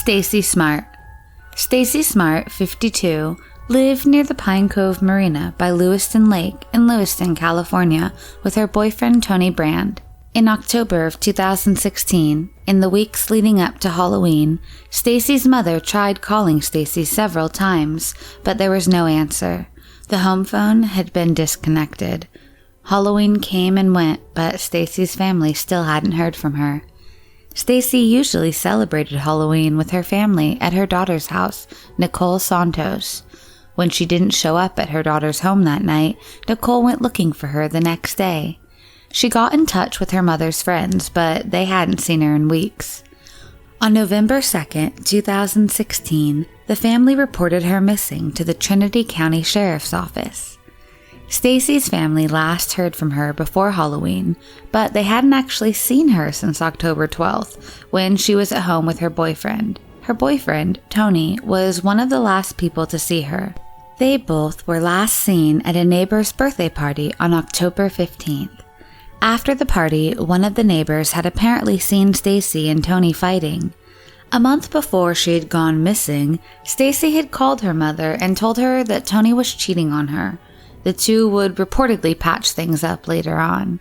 Stacy Smart. Stacy Smart, 52, lived near the Pine Cove Marina by Lewiston Lake in Lewiston, California, with her boyfriend Tony Brand. In October of 2016, in the weeks leading up to Halloween, Stacy's mother tried calling Stacy several times, but there was no answer. The home phone had been disconnected. Halloween came and went, but Stacy's family still hadn't heard from her. Stacy usually celebrated Halloween with her family at her daughter's house, Nicole Santos. When she didn't show up at her daughter's home that night, Nicole went looking for her the next day. She got in touch with her mother's friends, but they hadn't seen her in weeks. On November 2nd, 2016, the family reported her missing to the Trinity County Sheriff's Office. Stacy's family last heard from her before Halloween, but they hadn't actually seen her since October 12th, when she was at home with her boyfriend. Her boyfriend, Tony, was one of the last people to see her. They both were last seen at a neighbor's birthday party on October 15th. After the party, one of the neighbors had apparently seen Stacy and Tony fighting. A month before she had gone missing, Stacy had called her mother and told her that Tony was cheating on her. The two would reportedly patch things up later on.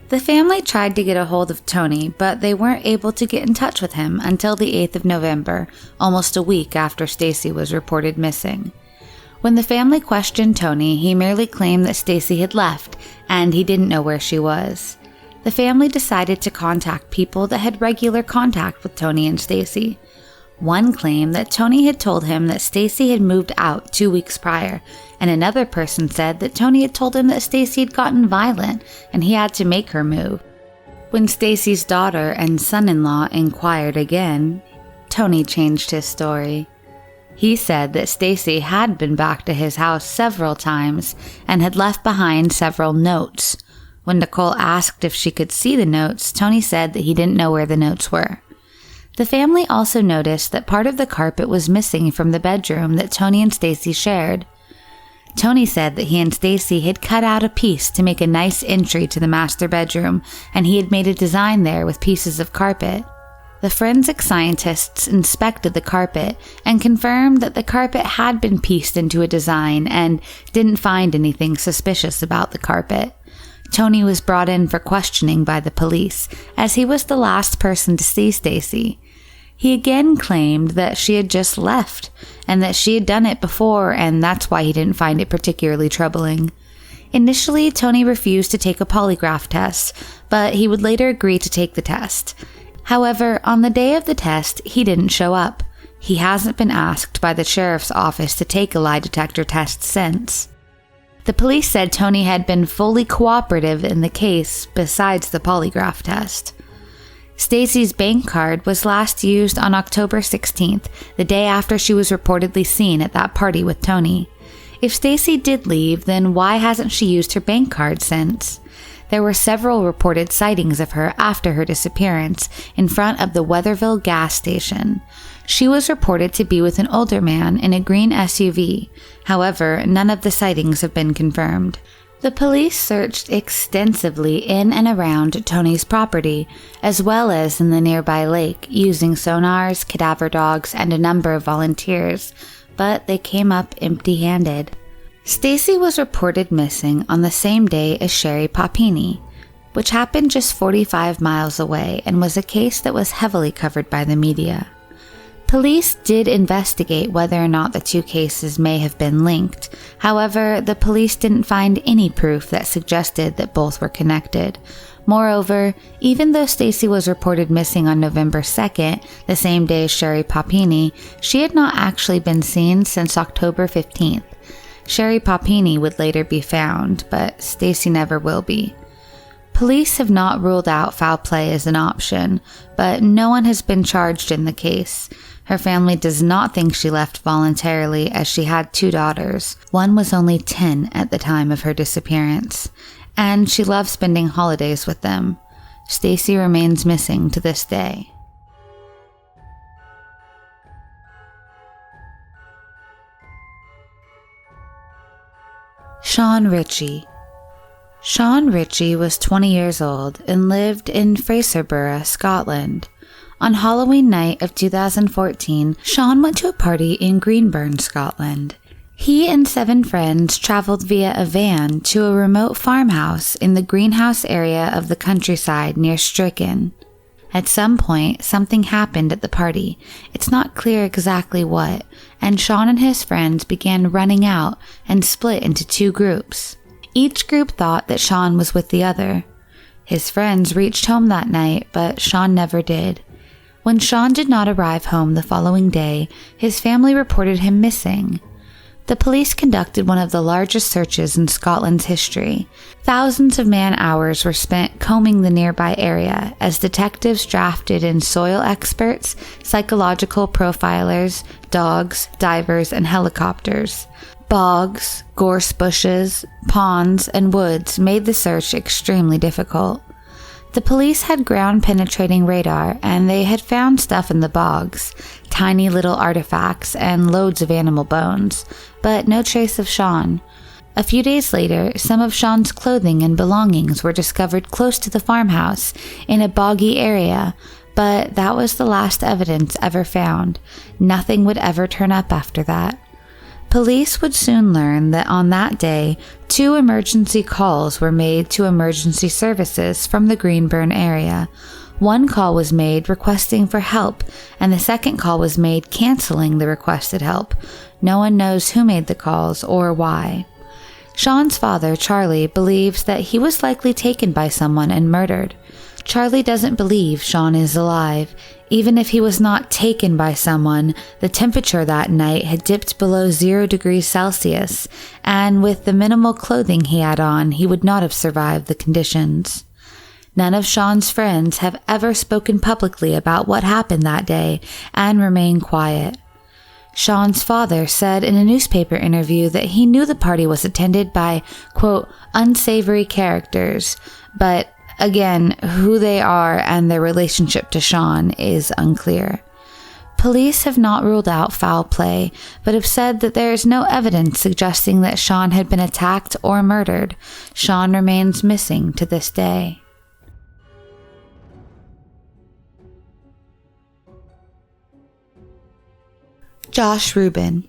The family tried to get a hold of Tony, but they weren't able to get in touch with him until the 8th of November, almost a week after Stacy was reported missing. When the family questioned Tony, he merely claimed that Stacy had left and he didn't know where she was. The family decided to contact people that had regular contact with Tony and Stacy. One claimed that Tony had told him that Stacy had moved out 2 weeks prior, and another person said that Tony had told him that Stacy had gotten violent and he had to make her move. When Stacy's daughter and son-in-law inquired again, Tony changed his story. He said that Stacy had been back to his house several times and had left behind several notes. When Nicole asked if she could see the notes, Tony said that he didn't know where the notes were. The family also noticed that part of the carpet was missing from the bedroom that Tony and Stacy shared. Tony said that he and Stacy had cut out a piece to make a nice entry to the master bedroom, and he had made a design there with pieces of carpet. The forensic scientists inspected the carpet and confirmed that the carpet had been pieced into a design and didn't find anything suspicious about the carpet. Tony was brought in for questioning by the police, as he was the last person to see Stacy. He again claimed that she had just left, and that she had done it before, and that's why he didn't find it particularly troubling. Initially, Tony refused to take a polygraph test, but he would later agree to take the test. However, on the day of the test, he didn't show up. He hasn't been asked by the sheriff's office to take a lie detector test since. The police said Tony had been fully cooperative in the case besides the polygraph test. Stacy's bank card was last used on October 16th, the day after she was reportedly seen at that party with Tony. If Stacy did leave, then why hasn't she used her bank card since? There were several reported sightings of her after her disappearance in front of the Weatherville gas station. She was reported to be with an older man in a green SUV. However, none of the sightings have been confirmed. The police searched extensively in and around Tony's property, as well as in the nearby lake, using sonars, cadaver dogs, and a number of volunteers, but they came up empty-handed. Stacy was reported missing on the same day as Sherry Papini, which happened just 45 miles away and was a case that was heavily covered by the media. Police did investigate whether or not the two cases may have been linked. However, the police didn't find any proof that suggested that both were connected. Moreover, even though Stacy was reported missing on November 2nd, the same day as Sherry Papini, she had not actually been seen since October 15th. Sherry Papini would later be found, but Stacy never will be. Police have not ruled out foul play as an option, but no one has been charged in the case. Her family does not think she left voluntarily, as she had 2 daughters. One was only 10 at the time of her disappearance, and she loved spending holidays with them. Stacy remains missing to this day. Shaun Ritchie. Shaun Ritchie was 20 years old and lived in Fraserburgh, Scotland. On Halloween night of 2014, Shaun went to a party in Greenburn, Scotland. He and 7 friends traveled via a van to a remote farmhouse in the greenhouse area of the countryside near Stricken. At some point, something happened at the party. It's not clear exactly what, and Shaun and his friends began running out and split into 2 groups. Each group thought that Shaun was with the other. His friends reached home that night, but Shaun never did. When Shaun did not arrive home the following day, his family reported him missing. The police conducted one of the largest searches in Scotland's history. Thousands of man-hours were spent combing the nearby area as detectives drafted in soil experts, psychological profilers, dogs, divers, and helicopters. Bogs, gorse bushes, ponds, and woods made the search extremely difficult. The police had ground-penetrating radar, and they had found stuff in the bogs, tiny little artifacts and loads of animal bones, but no trace of Shaun. A few days later, some of Shaun's clothing and belongings were discovered close to the farmhouse in a boggy area, but that was the last evidence ever found. Nothing would ever turn up after that. Police would soon learn that on that day, 2 emergency calls were made to emergency services from the Greenburn area. One call was made requesting for help, and the second call was made canceling the requested help. No one knows who made the calls or why. Shaun's father, Charlie, believes that he was likely taken by someone and murdered. Charlie doesn't believe Shaun is alive. Even if he was not taken by someone, the temperature that night had dipped below 0 degrees Celsius, and with the minimal clothing he had on, he would not have survived the conditions. None of Shaun's friends have ever spoken publicly about what happened that day and remain quiet. Shaun's father said in a newspaper interview that he knew the party was attended by, quote, unsavory characters, but again, who they are and their relationship to Shaun is unclear. Police have not ruled out foul play, but have said that there is no evidence suggesting that Shaun had been attacked or murdered. Shaun remains missing to this day. Josh Rubin.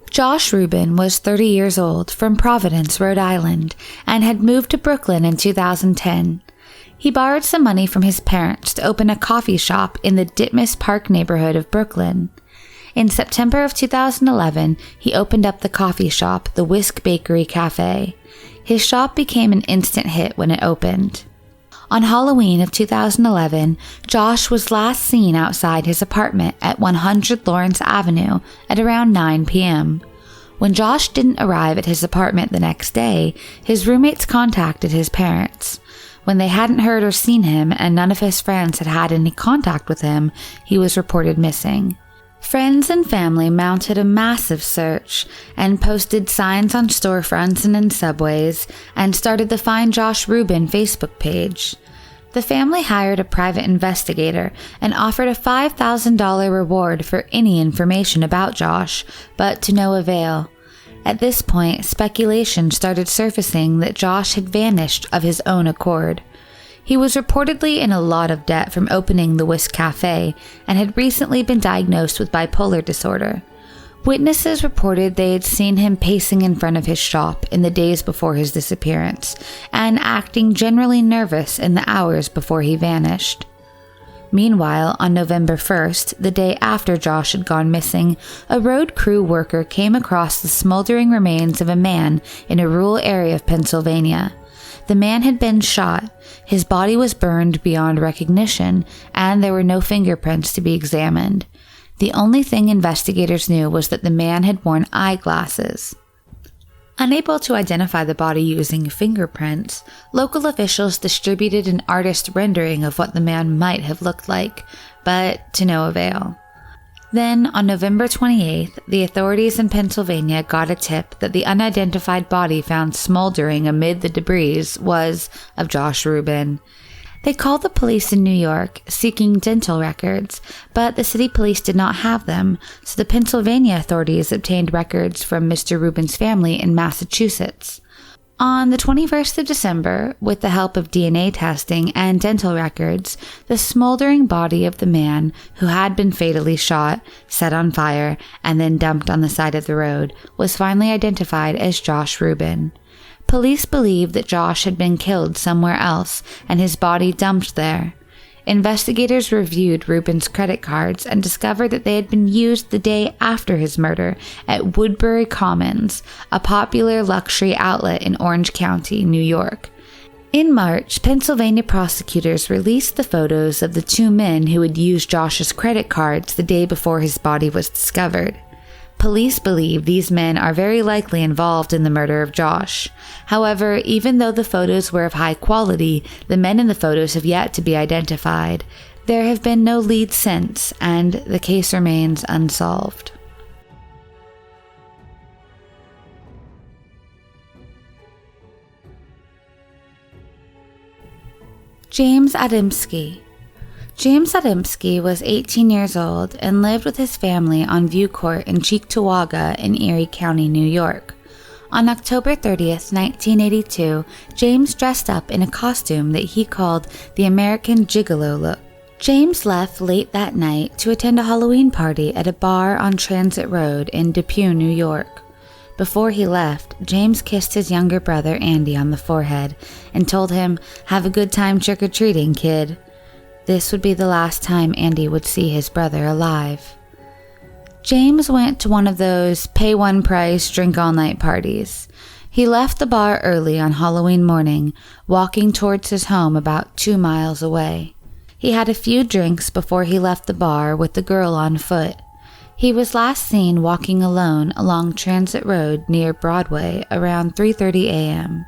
Josh Rubin was 30 years old, from Providence, Rhode Island, and had moved to Brooklyn in 2010. He borrowed some money from his parents to open a coffee shop in the Ditmas Park neighborhood of Brooklyn. In September of 2011, he opened up the coffee shop, the Whisk Bakery Cafe. His shop became an instant hit when it opened. On Halloween of 2011, Josh was last seen outside his apartment at 100 Lawrence Avenue at around 9 p.m. When Josh didn't arrive at his apartment the next day, his roommates contacted his parents. When they hadn't heard or seen him and none of his friends had had any contact with him, he was reported missing. Friends and family mounted a massive search and posted signs on storefronts and in subways and started the Find Josh Rubin Facebook page. The family hired a private investigator and offered a $5,000 reward for any information about Josh, but to no avail. At this point, speculation started surfacing that Josh had vanished of his own accord. He was reportedly in a lot of debt from opening the Whisk Cafe and had recently been diagnosed with bipolar disorder. Witnesses reported they had seen him pacing in front of his shop in the days before his disappearance and acting generally nervous in the hours before he vanished. Meanwhile, on November 1st, the day after Josh had gone missing, a road crew worker came across the smoldering remains of a man in a rural area of Pennsylvania. The man had been shot, his body was burned beyond recognition, and there were no fingerprints to be examined. The only thing investigators knew was that the man had worn eyeglasses. Unable to identify the body using fingerprints, local officials distributed an artist rendering of what the man might have looked like, but to no avail. Then, on November 28th, the authorities in Pennsylvania got a tip that the unidentified body found smoldering amid the debris was of Josh Rubin. They called the police in New York, seeking dental records, but the city police did not have them, so the Pennsylvania authorities obtained records from Mr. Rubin's family in Massachusetts. On the 21st of December, with the help of DNA testing and dental records, the smoldering body of the man who had been fatally shot, set on fire, and then dumped on the side of the road was finally identified as Josh Rubin. Police believe that Josh had been killed somewhere else and his body dumped there. Investigators reviewed Rubin's credit cards and discovered that they had been used the day after his murder at Woodbury Commons, a popular luxury outlet in Orange County, New York. In March, Pennsylvania prosecutors released the photos of the two men who had used Josh's credit cards the day before his body was discovered. Police believe these men are very likely involved in the murder of Josh. However, even though the photos were of high quality, the men in the photos have yet to be identified. There have been no leads since, and the case remains unsolved. James Adamski. James Adamski was 18 years old and lived with his family on View Court in Cheektowaga in Erie County, New York. On October 30th, 1982, James dressed up in a costume that he called the American Gigolo look. James left late that night to attend a Halloween party at a bar on Transit Road in Depew, New York. Before he left, James kissed his younger brother Andy on the forehead and told him, "Have a good time trick-or-treating, kid." This would be the last time Andy would see his brother alive. James went to one of those pay one price, drink all night parties. He left the bar early on Halloween morning, walking towards his home about 2 miles away. He had a few drinks before he left the bar with the girl on foot. He was last seen walking alone along Transit Road near Broadway around 3:30 a.m.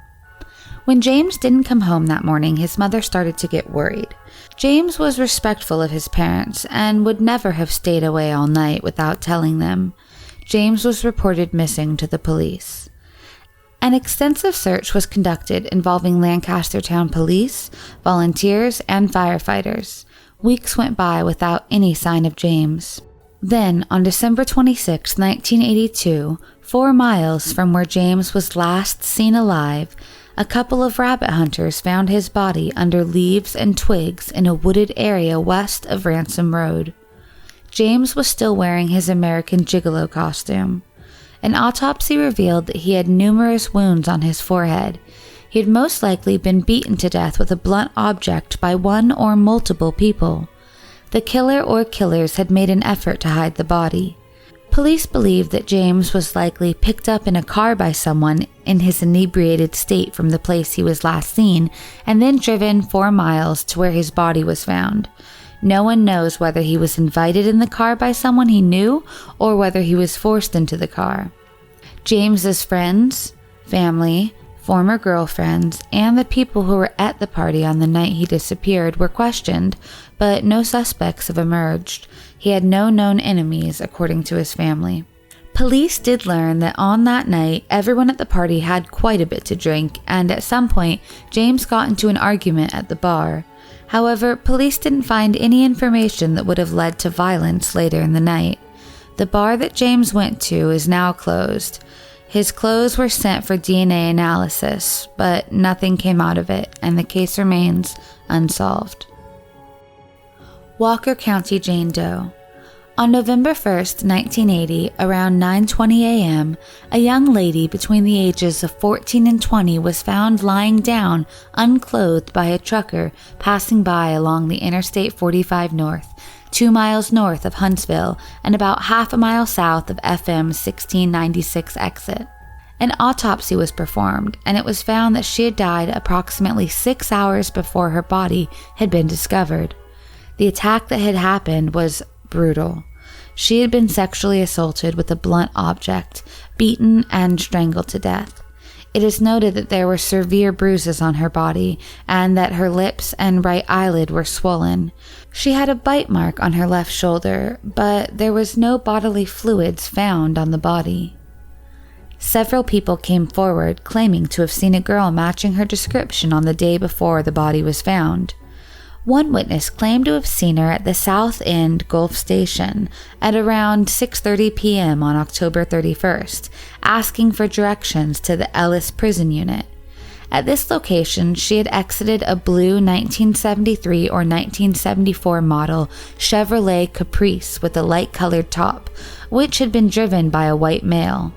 When James didn't come home that morning, his mother started to get worried. James was respectful of his parents and would never have stayed away all night without telling them. James was reported missing to the police. An extensive search was conducted involving Lancaster Town Police, volunteers, and firefighters. Weeks went by without any sign of James. Then, on December 26, 1982, 4 miles from where James was last seen alive, a couple of rabbit hunters found his body under leaves and twigs in a wooded area west of Ransom Road. James was still wearing his American Gigolo costume. An autopsy revealed that he had numerous wounds on his forehead. He had most likely been beaten to death with a blunt object by one or multiple people. The killer or killers had made an effort to hide the body. Police believe that James was likely picked up in a car by someone in his inebriated state from the place he was last seen and then driven 4 miles to where his body was found. No one knows whether he was invited in the car by someone he knew or whether he was forced into the car. James's friends, family, former girlfriends, and the people who were at the party on the night he disappeared were questioned, but no suspects have emerged. He had no known enemies, according to his family. Police did learn that on that night, everyone at the party had quite a bit to drink, and at some point, James got into an argument at the bar. However, police didn't find any information that would have led to violence later in the night. The bar that James went to is now closed. His clothes were sent for DNA analysis, but nothing came out of it, and the case remains unsolved. Walker County Jane Doe. On November 1st, 1980, around 9:20 a.m., a young lady between the ages of 14 and 20 was found lying down, unclothed by a trucker passing by along the Interstate 45 North, 2 miles north of Huntsville and about half a mile south of FM 1696 exit. An autopsy was performed, and it was found that she had died approximately 6 hours before her body had been discovered. The attack that had happened was brutal. She had been sexually assaulted with a blunt object, beaten and strangled to death. It is noted that there were severe bruises on her body and that her lips and right eyelid were swollen. She had a bite mark on her left shoulder, but there was no bodily fluids found on the body. Several people came forward claiming to have seen a girl matching her description on the day before the body was found. One witness claimed to have seen her at the South End Gulf Station at around 6:30 p.m. on October 31st, asking for directions to the Ellis prison unit. At this location, she had exited a blue 1973 or 1974 model Chevrolet Caprice with a light-colored top, which had been driven by a white male.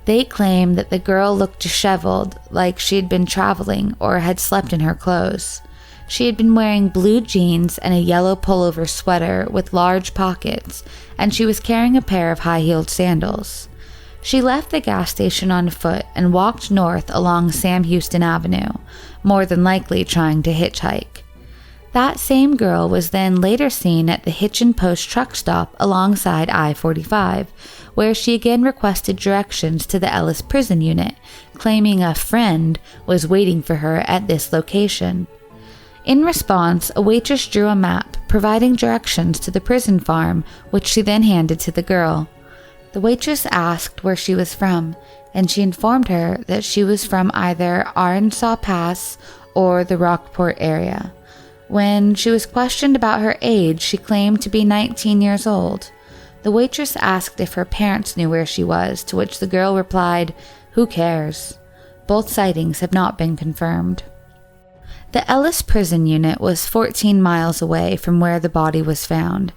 They claimed that the girl looked disheveled, like she had been traveling or had slept in her clothes. She had been wearing blue jeans and a yellow pullover sweater with large pockets, and she was carrying a pair of high-heeled sandals. She left the gas station on foot and walked north along Sam Houston Avenue, more than likely trying to hitchhike. That same girl was then later seen at the Hitch and Post truck stop alongside I-45, where she again requested directions to the Ellis prison unit, claiming a friend was waiting for her at this location. In response, a waitress drew a map providing directions to the prison farm, which she then handed to the girl. The waitress asked where she was from, and she informed her that she was from either Arkansas Pass or the Rockport area. When she was questioned about her age, she claimed to be 19 years old. The waitress asked if her parents knew where she was, to which the girl replied, "Who cares?" Both sightings have not been confirmed. The Ellis prison unit was 14 miles away from where the body was found.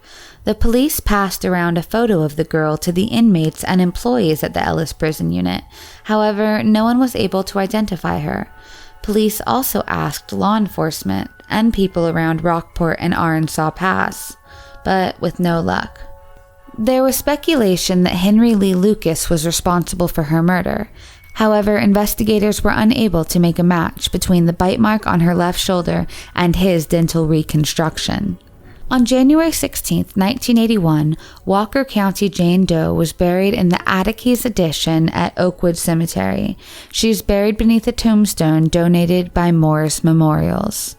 The police passed around a photo of the girl to the inmates and employees at the Ellis prison unit. However, no one was able to identify her. Police also asked law enforcement and people around Rockport and Arkansas Pass, but with no luck. There was speculation that Henry Lee Lucas was responsible for her murder. However, investigators were unable to make a match between the bite mark on her left shoulder and his dental reconstruction. On January 16, 1981, Walker County Jane Doe was buried in the Adamski's addition at Oakwood Cemetery. She is buried beneath a tombstone donated by Morris Memorials.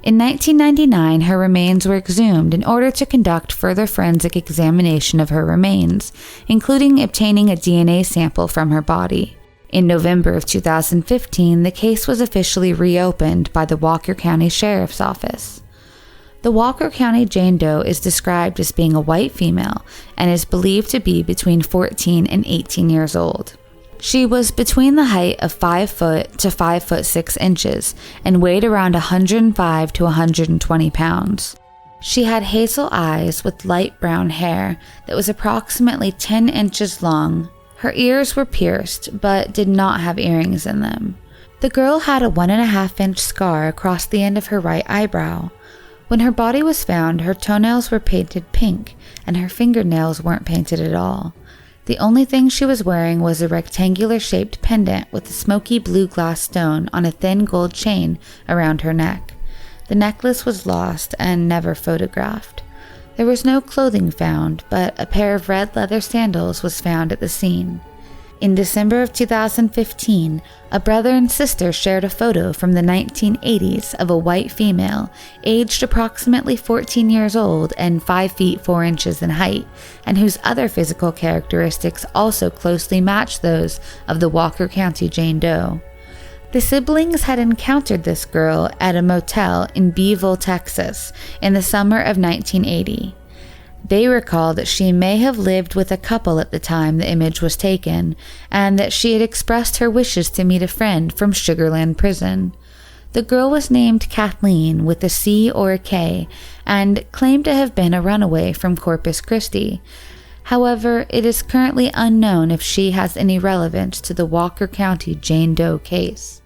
In 1999, her remains were exhumed in order to conduct further forensic examination of her remains, including obtaining a DNA sample from her body. In November of 2015, the case was officially reopened by the Walker County Sheriff's Office. The Walker County Jane Doe is described as being a white female and is believed to be between 14 and 18 years old. She was between the height of 5 foot to 5 foot 6 inches and weighed around 105 to 120 pounds. She had hazel eyes with light brown hair that was approximately 10 inches long. Her ears were pierced but did not have earrings in them. The girl had a 1.5-inch scar across the end of her right eyebrow. When her body was found, her toenails were painted pink and her fingernails weren't painted at all. The only thing she was wearing was a rectangular-shaped pendant with a smoky blue glass stone on a thin gold chain around her neck. The necklace was lost and never photographed. There was no clothing found, but a pair of red leather sandals was found at the scene. In December of 2015, a brother and sister shared a photo from the 1980s of a white female, aged approximately 14 years old and 5 feet 4 inches in height, and whose other physical characteristics also closely matched those of the Walker County Jane Doe. The siblings had encountered this girl at a motel in Beeville, Texas, in the summer of 1980. They recall that she may have lived with a couple at the time the image was taken, and that she had expressed her wishes to meet a friend from Sugar Land Prison. The girl was named Kathleen with a C or a K, and claimed to have been a runaway from Corpus Christi. However, it is currently unknown if she has any relevance to the Walker County Jane Doe case.